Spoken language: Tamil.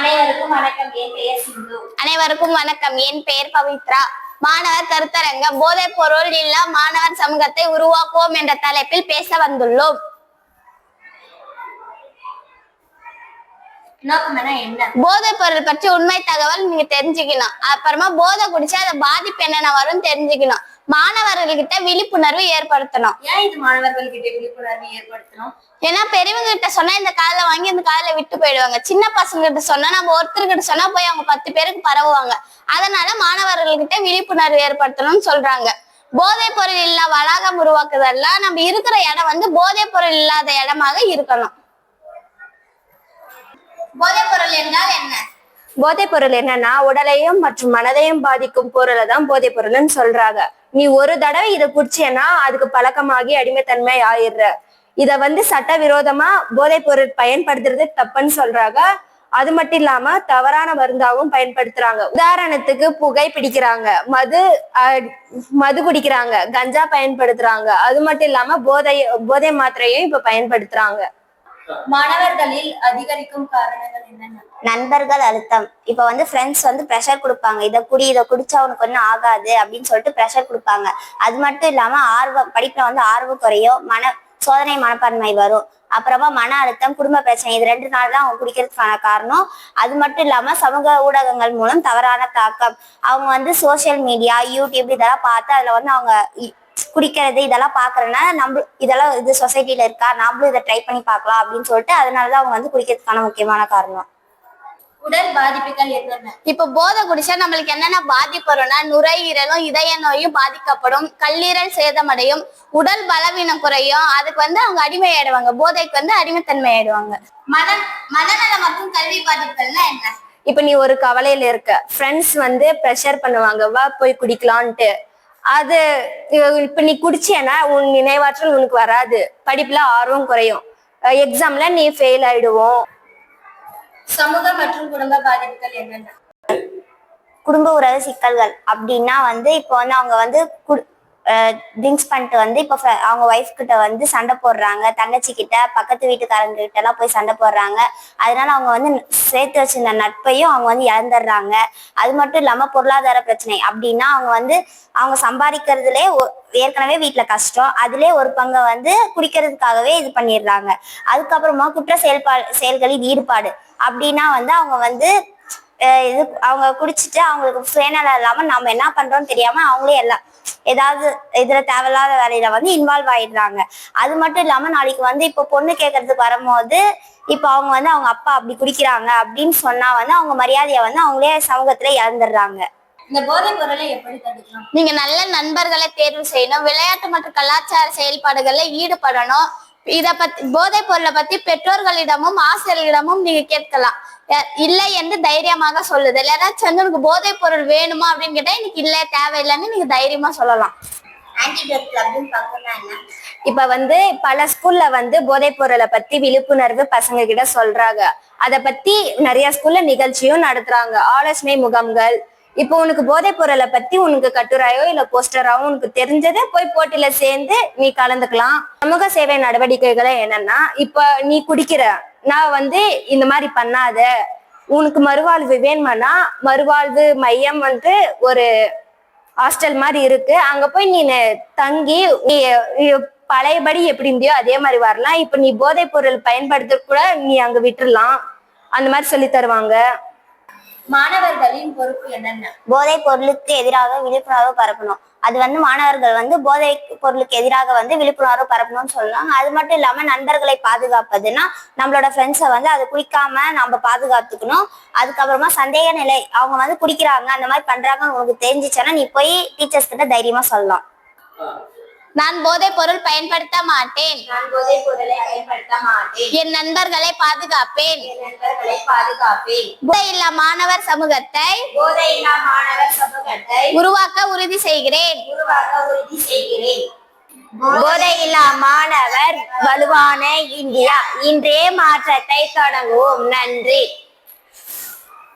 அனைவருக்கும் வணக்கம். என் பெயர் சிந்து. அனைவருக்கும் வணக்கம். என் பெயர் பவித்ரா. மாணவர் கருத்தரங்க போதைப் பொருள் இல்லா மாணவர் சமூகத்தை உருவாக்குவோம் என்ற தலைப்பில் பேச வந்துள்ளோம். போதைப் பொருள் பற்றி உண்மை தகவல் நீங்க தெரிஞ்சுக்கணும். அப்புறமா போதை குடிச்சா அதை பாதிப்பு என்னென்ன வரும் தெரிஞ்சுக்கணும். மாணவர்கள்கிட்ட விழிப்புணர்வு ஏற்படுத்தணும். ஏன் இது மாணவர்கள்கிட்ட விழிப்புணர்வு ஏற்படுத்தணும்? ஏன்னா பெரியவங்க கிட்ட சொன்னா இந்த காலை வாங்கி இந்த காலை விட்டு போயிடுவாங்க. சின்ன பசங்க கிட்ட சொன்னா நம்ம ஒருத்தர்கிட்ட சொன்னா போய் அவங்க 10 பேருக்கு பரவுவாங்க. அதனால மாணவர்கள்கிட்ட விழிப்புணர்வு ஏற்படுத்தணும்னு சொல்றாங்க. போதைப் பொருள் இல்லா வளாகம் உருவாக்குதெல்லாம் நம்ம இருக்கிற இடம் போதைப் பொருள் இல்லாத இடமாக இருக்கணும். போதைப் பொருள் என்றால் என்ன? போதைப் பொருள் என்னன்னா உடலையும் மற்றும் மனதையும் பாதிக்கும் பொருளை தான் போதைப் பொருள்னு சொல்றாங்க. நீ ஒரு தடவை இதை குடிச்சேன்னா அதுக்கு பழக்கமாகி அடிமைத்தன்மை ஆயிடுற. இத சட்டவிரோதமா போதைப் பொருள் பயன்படுத்துறது தப்புன்னு சொல்றாங்க. அது மட்டும் இல்லாம தவறான மருந்தாகவும் பயன்படுத்துறாங்க. உதாரணத்துக்கு புகை பிடிக்கிறாங்க, மது குடிக்கிறாங்க, கஞ்சா பயன்படுத்துறாங்க. அது மட்டும் இல்லாம போதை மாத்திரையும் இப்ப பயன்படுத்துறாங்க. மாணவர்களில் அதிகரிக்கும் காரணங்கள் என்னென்ன? நண்பர்கள் அழுத்தம். இப்ப ஃப்ரெண்ட்ஸ் ப்ரெஷர் கொடுப்பாங்க. இதை குடிச்சா உனக்கு ஒன்னும் ஆகாது அப்படின்னு சொல்லிட்டு ப்ரெஷர் கொடுப்பாங்க. அது மட்டும் இல்லாம படிப்புல ஆர்வம் குறையும், சோதனை மனப்பான்மை வரும். அப்புறமா மன அழுத்தம், குடும்ப பிரச்சனை. இது 2 நாள் தான் அவங்க குடிக்கிறதுக்கான காரணம். அது மட்டும் இல்லாம சமூக ஊடகங்கள் மூலம் தவறான தாக்கம். அவங்க சோசியல் மீடியா, யூடியூப் இதெல்லாம் பார்த்து அதுல அவங்க குடிக்கிறது இதெல்லாம் பாக்குறதுனால இது சொசைட்டில இருக்கா, நம்மளும் இதை ட்ரை பண்ணி பார்க்கலாம் அப்படின்னு சொல்லிட்டு அதனாலதான் அவங்க குடிக்கிறதுக்கான முக்கியமான காரணம். உடல் பாதிப்புகள் என்னென்ன? இப்ப போதை குடிச்சா நம்மளுக்கு என்னென்ன பாதிப்பு வரும்னா நுரையீரலும் இதய நோயும் பாதிக்கப்படும், கல்லீரல் சேதமடையும், உடல் பலவீனம் குறையும். அதுக்கு அவங்க அடிமையாயிடுவாங்க, போதைக்கு அடிமைத்தன்மை ஆயிடுவாங்க. மனநலம் மற்றும் கல்வி பாதிப்புகள்னா என்ன? இப்ப நீ ஒரு கவலையில இருக்க, ஃப்ரெண்ட்ஸ் ப்ரெஷர் பண்ணுவாங்க, வா போய் குடிக்கலான்ட்டு. அது இப்ப நீ குடிச்சேன்னா உன் நினைவாற்றல் உனக்கு வராது, படிப்புல ஆர்வம் குறையும், எக்ஸாம்ல நீ ஃபெயில் ஆயிடுவோம். சமூக மற்றும் குடும்ப பாதிப்புகள் என்னென்ன? குடும்ப உறவு சிக்கல்கள் அப்படின்னா இப்போ அவங்க ட்ரிங்க்ஸ் பண்ணிட்டு இப்போ அவங்க ஒய்ஃப் கிட்ட சண்டை போடுறாங்க, தங்கச்சி கிட்ட, பக்கத்து வீட்டுக்காரங்க கிட்ட எல்லாம் போய் சண்டை போடுறாங்க. அதனால அவங்க சேர்த்து வச்சிருந்த நட்பையும் அவங்க இழந்துடுறாங்க. அது மட்டும் இல்லாம பொருளாதார பிரச்சனை அப்படின்னா அவங்க சம்பாதிக்கிறதுலே ஏற்கனவே வீட்டுல கஷ்டம், அதுலயே ஒரு பங்கை குடிக்கிறதுக்காகவே இது பண்ணிடுறாங்க. அதுக்கப்புறமா குற்ற செயல்களில் ஈடுபாடு அப்படின்னா அவங்க குடிச்சிட்டு அவங்களுக்கு சுயநலம் இல்லாம நம்ம என்ன பண்றோம்னு தெரியாம அவங்களே எல்லாம் ஏதாவது இதுல தேவையில்லாத வேலையில இன்வால்வ் ஆயிடுறாங்க. அது மட்டும் இல்லாம நாளைக்கு இப்ப பொண்ணு கேட்கறதுக்கு வரும்போது இப்ப அவங்க அவங்க அப்பா அப்படி குடிக்கிறாங்க அப்படின்னு சொன்னா அவங்க மரியாதையை அவங்களே சமூகத்துல இழந்துடுறாங்க. இந்த போதைப் பொருளை எப்படி தடுக்கலாம்? நீங்க நல்ல நண்பர்களை தேர்வு செய்யணும், விளையாட்டு மற்றும் கலாச்சார செயல்பாடுகள்ல ஈடுபடணும். போதைப் பொருளை பத்தி பெற்றோர்களிடமும் ஆசிரியர்களிடமும் நீங்க கேட்கலாம். இல்லை என்று தைரியமாக சொல்லுதல். யாராச்சும் உனக்கு போதைப் பொருள் வேணுமா அப்படின்னு கேட்டா எனக்கு இல்ல தேவையில்லைன்னு நீங்க தைரியமா சொல்லலாம். இப்ப பல ஸ்கூல்ல போதைப் பொருளை பத்தி விழிப்புணர்வு பசங்க கிட்ட சொல்றாங்க. அத பத்தி நிறைய ஸ்கூல்ல நிகழ்ச்சியும் நடத்துறாங்க, ஆலோசனை முகாம்கள். இப்போ உனக்கு போதைப் பொருளை பத்தி உனக்கு கட்டுரையோ இல்ல போஸ்டராவோ உனக்கு தெரிஞ்சதை போய் போட்டியில சேர்ந்து நீ கலந்துக்கலாம். சமூக சேவை நடவடிக்கைகளை என்னன்னா, இப்ப நீ குடிக்கிற, நான் இந்த மாதிரி பண்ணாத, உனக்கு மறுவாழ்வு வேணுமானா மறுவாழ்வு மையம் ஒரு ஹாஸ்டல் மாதிரி இருக்கு, அங்க போய் நீ தங்கி நீ பழையபடி எப்படி இருந்தியோ அதே மாதிரி வரலாம். இப்ப நீ போதைப் பொருள் பயன்படுத்த கூட நீ அங்க விட்டுடலாம், அந்த மாதிரி சொல்லி தருவாங்க. மாணவர்களின் பொறுப்பு என்னென்ன? போதைப் பொருளுக்கு எதிராக விழிப்புணர்வு பரப்பணும். அது மாணவர்கள் போதைப் பொருளுக்கு எதிராக விழிப்புணர்வு பரப்பணும்னு சொல்லலாம். அது மட்டும் இல்லாம நண்பர்களை பாதுகாப்பதுன்னா நம்மளோட ஃப்ரெண்ட்ஸை அதை குடிக்காம நம்ம பாதுகாத்துக்கணும். அதுக்கப்புறமா சந்தேக நிலை, அவங்க குடிக்கிறாங்க அந்த மாதிரி பண்றாங்கன்னு உனக்கு தெரிஞ்சிச்சுன்னா நீ போய் டீச்சர்ஸ் கிட்ட தைரியமா சொல்லலாம். நான் போதைப் பொருள் பயன்படுத்த மாட்டேன், என் நண்பர்களை பாதுகாப்பேன், போதையில்லா மாணவர் சமூகத்தை உருவாக்க உறுதி செய்கிறேன். போதையில்லா மாணவர் வலுவான இந்தியா. இன்றே மாற்றத்தை தொடங்குவோம். நன்றி.